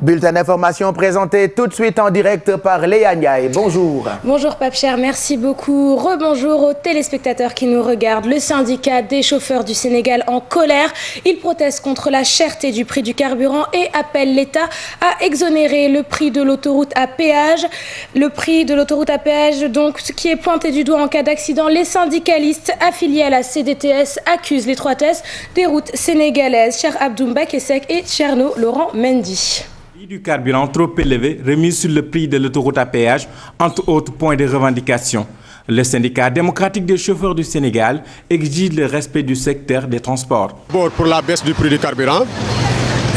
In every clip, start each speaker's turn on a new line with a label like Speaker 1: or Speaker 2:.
Speaker 1: Bulletin d'information présenté tout de suite en direct par Léa Ndiaye. Bonjour.
Speaker 2: Bonjour Pape Cher, merci beaucoup. Rebonjour aux téléspectateurs qui nous regardent. Le syndicat des chauffeurs du Sénégal en colère. Il proteste contre la cherté du prix du carburant et appelle l'État à exonérer le prix de l'autoroute à péage. Le prix de l'autoroute à péage, donc, ce qui est pointé du doigt en cas d'accident. Les syndicalistes affiliés à la CDTS accusent l'étroitesse des routes sénégalaises. Cher Abdou Mbakesek et Tcherno Laurent Mendy.
Speaker 3: Du carburant trop élevé, remise sur le prix de l'autoroute à péage, entre autres points de revendication. Le syndicat démocratique des chauffeurs du Sénégal exige le respect du secteur des transports.
Speaker 4: Pour la baisse du prix du carburant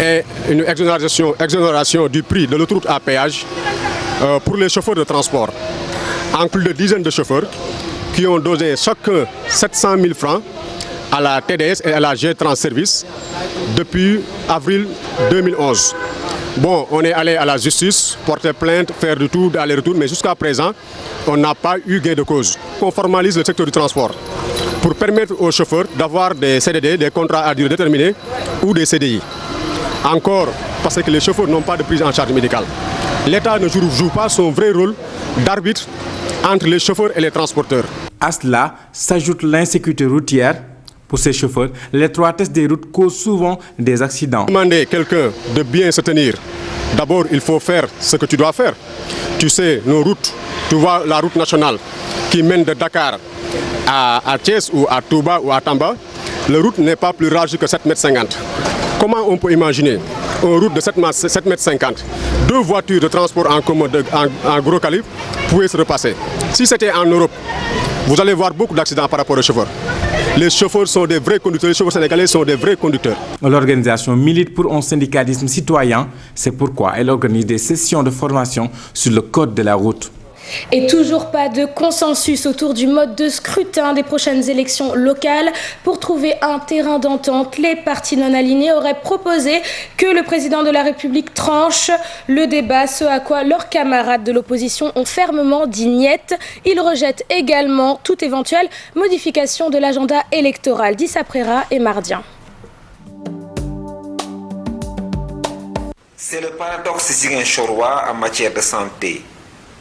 Speaker 4: et une exonération du prix de l'autoroute à péage pour les chauffeurs de transport. En plus de dizaines de chauffeurs qui ont dosé chacun 700 000 francs à la TDS et à la G30 Service depuis avril 2011. Bon, on est allé à la justice, porter plainte, faire du tout, aller-retour, mais jusqu'à présent, on n'a pas eu gain de cause. On formalise le secteur du transport pour permettre aux chauffeurs d'avoir des CDD, des contrats à durée déterminée ou des CDI. Encore, parce que les chauffeurs n'ont pas de prise en charge médicale. L'État ne joue pas son vrai rôle d'arbitre entre les chauffeurs et les transporteurs.
Speaker 3: À cela s'ajoute l'insécurité routière. Pour ces chauffeurs, l'étroitesse des routes cause souvent des accidents.
Speaker 4: Demander quelqu'un de bien se tenir, d'abord il faut faire ce que tu dois faire. Tu sais, nos routes, tu vois la route nationale qui mène de Dakar à Thiès ou à Touba ou à Tamba, la route n'est pas plus large que 7,50 m. Comment on peut imaginer une route de 7,50 m, deux voitures de transport en commun en gros calibre pouvaient se repasser? Si c'était en Europe, vous allez voir beaucoup d'accidents par rapport aux chauffeurs. Les chauffeurs sont des vrais conducteurs, les chauffeurs sénégalais sont des vrais conducteurs.
Speaker 3: L'organisation milite pour un syndicalisme citoyen. C'est pourquoi elle organise des sessions de formation sur le code de la route.
Speaker 2: Et toujours pas de consensus autour du mode de scrutin des prochaines élections locales. Pour trouver un terrain d'entente, les partis non alignés auraient proposé que le président de la République tranche le débat, ce à quoi leurs camarades de l'opposition ont fermement dit niet. Ils rejettent également toute éventuelle modification de l'agenda électoral. Dissa Prera et Mardien.
Speaker 5: C'est le paradoxe ziguinchorois en matière de santé.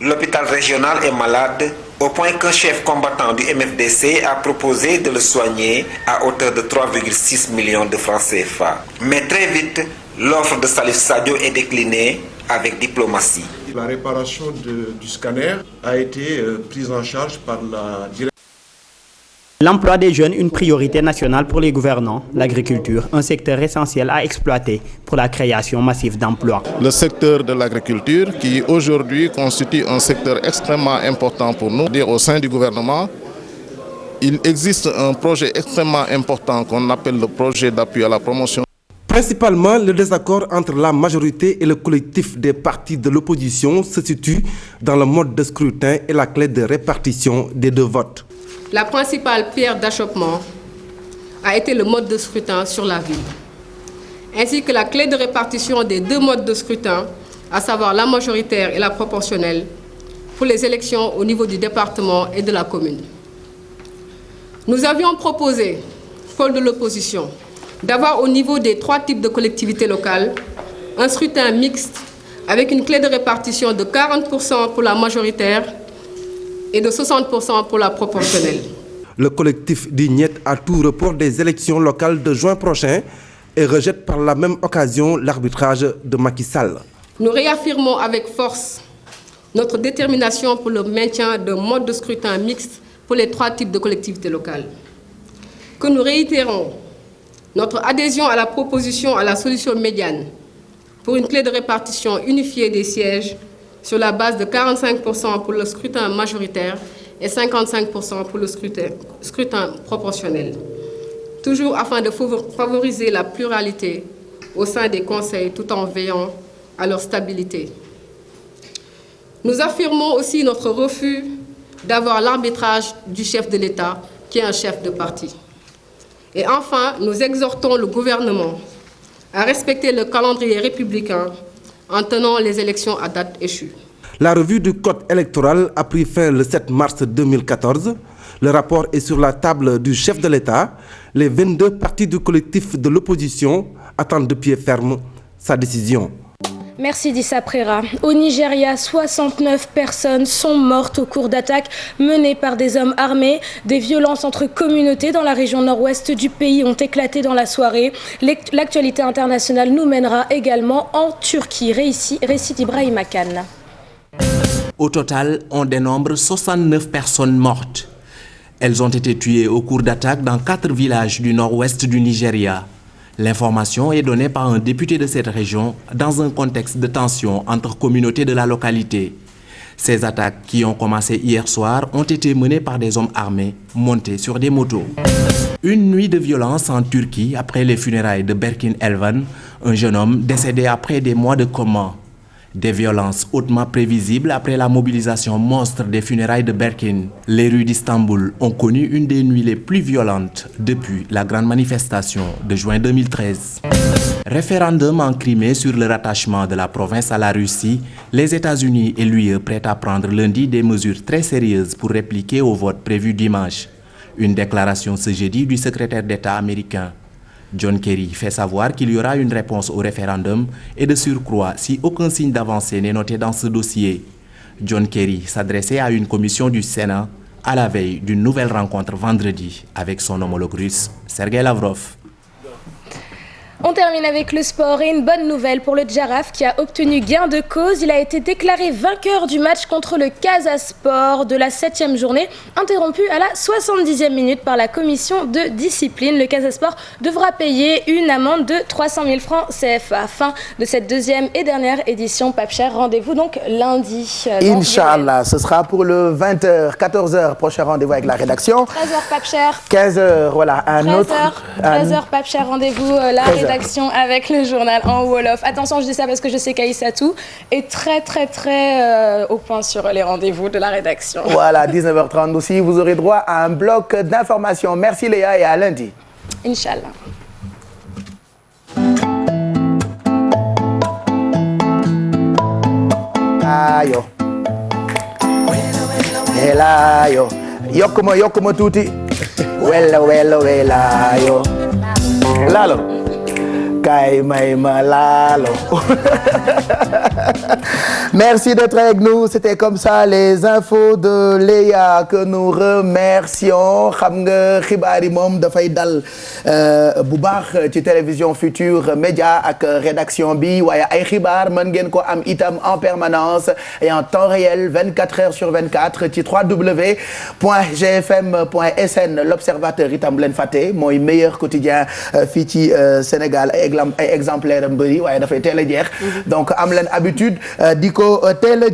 Speaker 5: L'hôpital régional est malade au point qu'un chef combattant du MFDC a proposé de le soigner à hauteur de 3,6 millions de francs CFA. Mais très vite, l'offre de Salif Sadio est déclinée avec diplomatie.
Speaker 6: La réparation du scanner a été prise en charge par la direction.
Speaker 7: L'emploi des jeunes, une priorité nationale pour les gouvernants. L'agriculture, un secteur essentiel à exploiter pour la création massive d'emplois.
Speaker 8: Le secteur de l'agriculture qui aujourd'hui constitue un secteur extrêmement important pour nous. Au sein du gouvernement, il existe un projet extrêmement important qu'on appelle le projet d'appui à la promotion.
Speaker 9: Principalement, le désaccord entre la majorité et le collectif des partis de l'opposition se situe dans le mode de scrutin et la clé de répartition des deux votes.
Speaker 10: La principale pierre d'achoppement a été le mode de scrutin sur la ville, ainsi que la clé de répartition des deux modes de scrutin, à savoir la majoritaire et la proportionnelle, pour les élections au niveau du département et de la commune. Nous avions proposé, pôle de l'opposition, d'avoir au niveau des trois types de collectivités locales un scrutin mixte avec une clé de répartition de 40% pour la majoritaire et de 60% pour la proportionnelle.
Speaker 9: Le collectif dit niet à tout report des élections locales de juin prochain et rejette par la même occasion l'arbitrage de Macky Sall.
Speaker 10: Nous réaffirmons avec force notre détermination pour le maintien d'un mode de scrutin mixte pour les trois types de collectivités locales. Que nous réitérons notre adhésion à la proposition à la solution médiane pour une clé de répartition unifiée des sièges sur la base de 45% pour le scrutin majoritaire et 55% pour le scrutin proportionnel, toujours afin de favoriser la pluralité au sein des conseils tout en veillant à leur stabilité. Nous affirmons aussi notre refus d'avoir l'arbitrage du chef de l'État, qui est un chef de parti. Et enfin, nous exhortons le gouvernement à respecter le calendrier républicain en tenant les élections à date échue.
Speaker 9: La revue du code électoral a pris fin le 7 mars 2014. Le rapport est sur la table du chef de l'État. Les 22 partis du collectif de l'opposition attendent de pied ferme sa décision.
Speaker 2: Merci Dissa Prera. Au Nigeria, 69 personnes sont mortes au cours d'attaques menées par des hommes armés. Des violences entre communautés dans la région nord-ouest du pays ont éclaté dans la soirée. L'actualité internationale nous mènera également en Turquie. Récit d'Ibrahim Akan.
Speaker 11: Au total, on dénombre 69 personnes mortes. Elles ont été tuées au cours d'attaques dans 4 villages du nord-ouest du Nigeria. L'information est donnée par un député de cette région dans un contexte de tension entre communautés de la localité. Ces attaques, qui ont commencé hier soir, ont été menées par des hommes armés montés sur des motos. Une nuit de violence en Turquie après les funérailles de Berkin Elvan, un jeune homme décédé après des mois de coma. Des violences hautement prévisibles après la mobilisation monstre des funérailles de Berkin. Les rues d'Istanbul ont connu une des nuits les plus violentes depuis la grande manifestation de juin 2013. Référendum en Crimée sur le rattachement de la province à la Russie, les États-Unis et l'UE prêtent à prendre lundi des mesures très sérieuses pour répliquer au vote prévu dimanche. Une déclaration ce jeudi du secrétaire d'État américain. John Kerry fait savoir qu'il y aura une réponse au référendum et de surcroît si aucun signe d'avancée n'est noté dans ce dossier. John Kerry s'adressait à une commission du Sénat à la veille d'une nouvelle rencontre vendredi avec son homologue russe, Sergei Lavrov.
Speaker 2: On termine avec le sport et une bonne nouvelle pour le Djaraf qui a obtenu gain de cause. Il a été déclaré vainqueur du match contre le Casasport de la 7e journée, interrompu à la 70e minute par la commission de discipline. Le Casasport devra payer une amende de 300 000 francs CFA. Fin de cette deuxième et dernière édition Pape Cher. Rendez-vous donc lundi.
Speaker 1: Inch'Allah, ce sera pour le 20h, 14h, prochain rendez-vous avec la rédaction.
Speaker 2: 13h Pape Cher.
Speaker 1: 15h, voilà, un autre.
Speaker 2: 13h Pape Cher, rendez-vous la rédaction avec le journal en Wolof. Attention, je dis ça parce que je sais qu'Aïssatou est très au point sur les rendez-vous de la rédaction.
Speaker 1: Voilà, 19h30 aussi, vous aurez droit à un bloc d'informations. Merci Léa et à lundi.
Speaker 2: Inch'Allah.
Speaker 1: Ayo. Wela yo. Yokkuma tuuti. Wela yo. Lalo. Kay may ma laalo. Merci d'être avec nous. C'était comme ça les infos de Léa que nous remercions. Xam nga xibaar yi moom dafay dal bu baax ci télévision Futurs Médias ak rédaction bi waaye ay xibaar mën ngeen ko am itam en permanence et en temps réel 24 heures sur 24 ci www.gfm.sn. L'Observateur itam bu leen fàtte mooy meilleur quotidien fii ci Sénégal ay exemplaire am bëri waaye dafay teel a jeex donc am leen habitude di ko teel a